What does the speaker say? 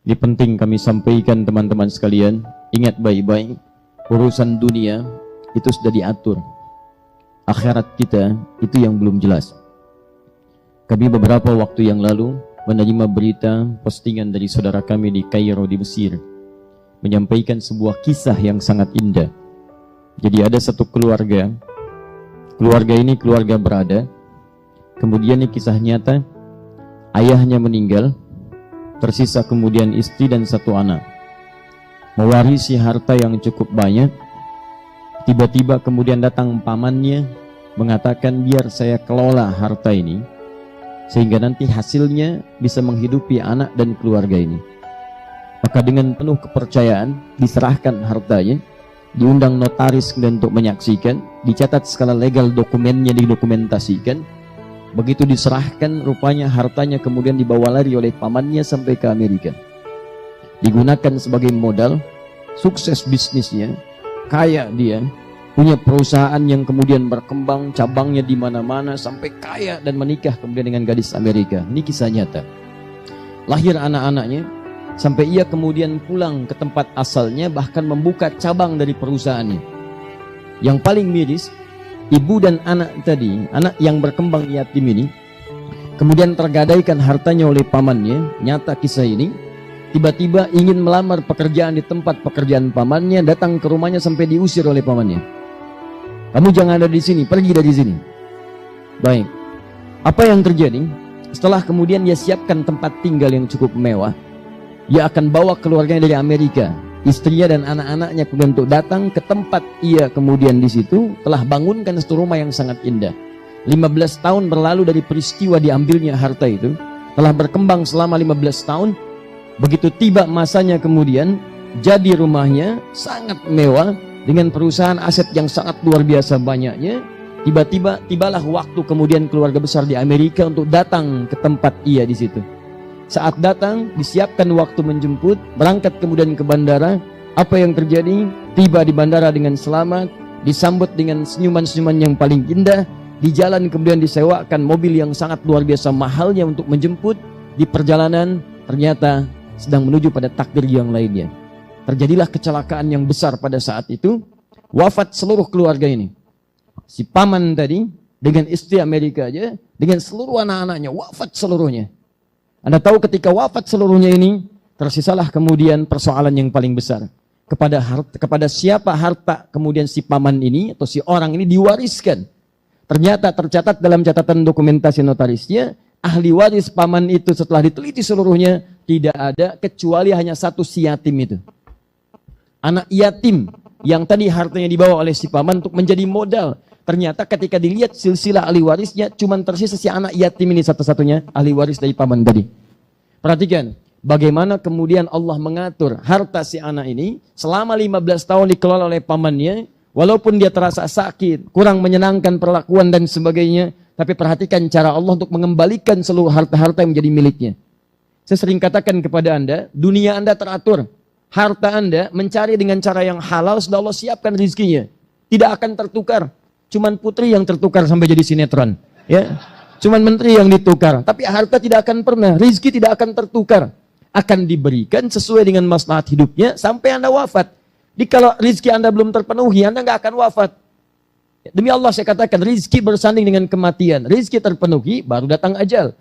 Ini penting kami sampaikan teman-teman sekalian. Ingat baik-baik, urusan dunia itu sudah diatur. Akhirat kita itu yang belum jelas. Kami beberapa waktu yang lalu menerima berita postingan dari saudara kami di Kairo di Mesir, menyampaikan sebuah kisah yang sangat indah. Jadi ada satu keluarga ini keluarga berada. Kemudian ini kisah nyata, ayahnya meninggal, tersisa kemudian istri dan satu anak, mewarisi harta yang cukup banyak. Tiba-tiba kemudian datang pamannya mengatakan, biar saya kelola harta ini sehingga nanti hasilnya bisa menghidupi anak dan keluarga ini. Maka dengan penuh kepercayaan diserahkan hartanya, diundang notaris untuk menyaksikan, dicatat skala legal, dokumennya didokumentasikan. Begitu diserahkan, rupanya hartanya kemudian dibawa lari oleh pamannya sampai ke Amerika. Digunakan sebagai modal, sukses bisnisnya, kaya dia, punya perusahaan yang kemudian berkembang, cabangnya di mana-mana, sampai kaya dan menikah kemudian dengan gadis Amerika. Ini kisah nyata. Lahir anak-anaknya, sampai ia kemudian pulang ke tempat asalnya, bahkan membuka cabang dari perusahaannya. Yang paling miris, ibu dan anak tadi, anak yang berkembang yatim ini, kemudian tergadaikan hartanya oleh pamannya. Nyata kisah ini. Tiba-tiba ingin melamar pekerjaan di tempat pekerjaan pamannya, datang ke rumahnya sampai diusir oleh pamannya. Kamu jangan ada di sini, pergi dari sini. Baik. Apa yang terjadi? Setelah kemudian dia siapkan tempat tinggal yang cukup mewah, dia akan bawa keluarganya dari Amerika, istrinya dan anak-anaknya kemudian untuk datang ke tempat ia kemudian di situ telah bangunkan satu rumah yang sangat indah. 15 tahun berlalu dari peristiwa diambilnya harta itu, telah berkembang selama 15 tahun. Begitu tiba masanya kemudian jadi rumahnya sangat mewah dengan perusahaan aset yang sangat luar biasa banyaknya. Tibalah waktu kemudian keluarga besar di Amerika untuk datang ke tempat ia di situ. Saat datang, disiapkan waktu menjemput, berangkat kemudian ke bandara. Apa yang terjadi? Tiba di bandara dengan selamat, disambut dengan senyuman-senyuman yang paling indah. Di jalan kemudian disewakan mobil yang sangat luar biasa mahalnya untuk menjemput. Di perjalanan ternyata sedang menuju pada takdir yang lainnya. Terjadilah kecelakaan yang besar pada saat itu. Wafat seluruh keluarga ini. Si paman tadi dengan istri Amerika aja, dengan seluruh anak-anaknya, wafat seluruhnya. Anda tahu ketika wafat seluruhnya ini, tersisalah kemudian persoalan yang paling besar. Kepada siapa harta kemudian si paman ini atau si orang ini diwariskan. Ternyata tercatat dalam catatan dokumentasi notarisnya, ahli waris paman itu setelah diteliti seluruhnya, tidak ada kecuali hanya satu si yatim itu. Anak yatim yang tadi hartanya dibawa oleh si paman untuk menjadi modal. Ternyata ketika dilihat silsilah ahli warisnya, cuma tersisa si anak yatim ini satu-satunya ahli waris dari paman tadi. Perhatikan, bagaimana kemudian Allah mengatur harta si anak ini selama 15 tahun dikelola oleh pamannya. Walaupun dia terasa sakit, kurang menyenangkan perlakuan dan sebagainya, tapi perhatikan cara Allah untuk mengembalikan seluruh harta-harta yang menjadi miliknya. Saya sering katakan kepada Anda, dunia Anda teratur. Harta Anda mencari dengan cara yang halal, sudah Allah siapkan rizkinya. Tidak akan tertukar. Cuman putri yang tertukar sampai jadi sinetron. Ya, cuman menteri yang ditukar. Tapi harta tidak akan pernah, rizki tidak akan tertukar. Akan diberikan sesuai dengan maslahat hidupnya sampai Anda wafat. Jadi kalau rizki Anda belum terpenuhi, Anda nggak akan wafat. Demi Allah saya katakan, rizki bersanding dengan kematian. Rizki terpenuhi, baru datang ajal.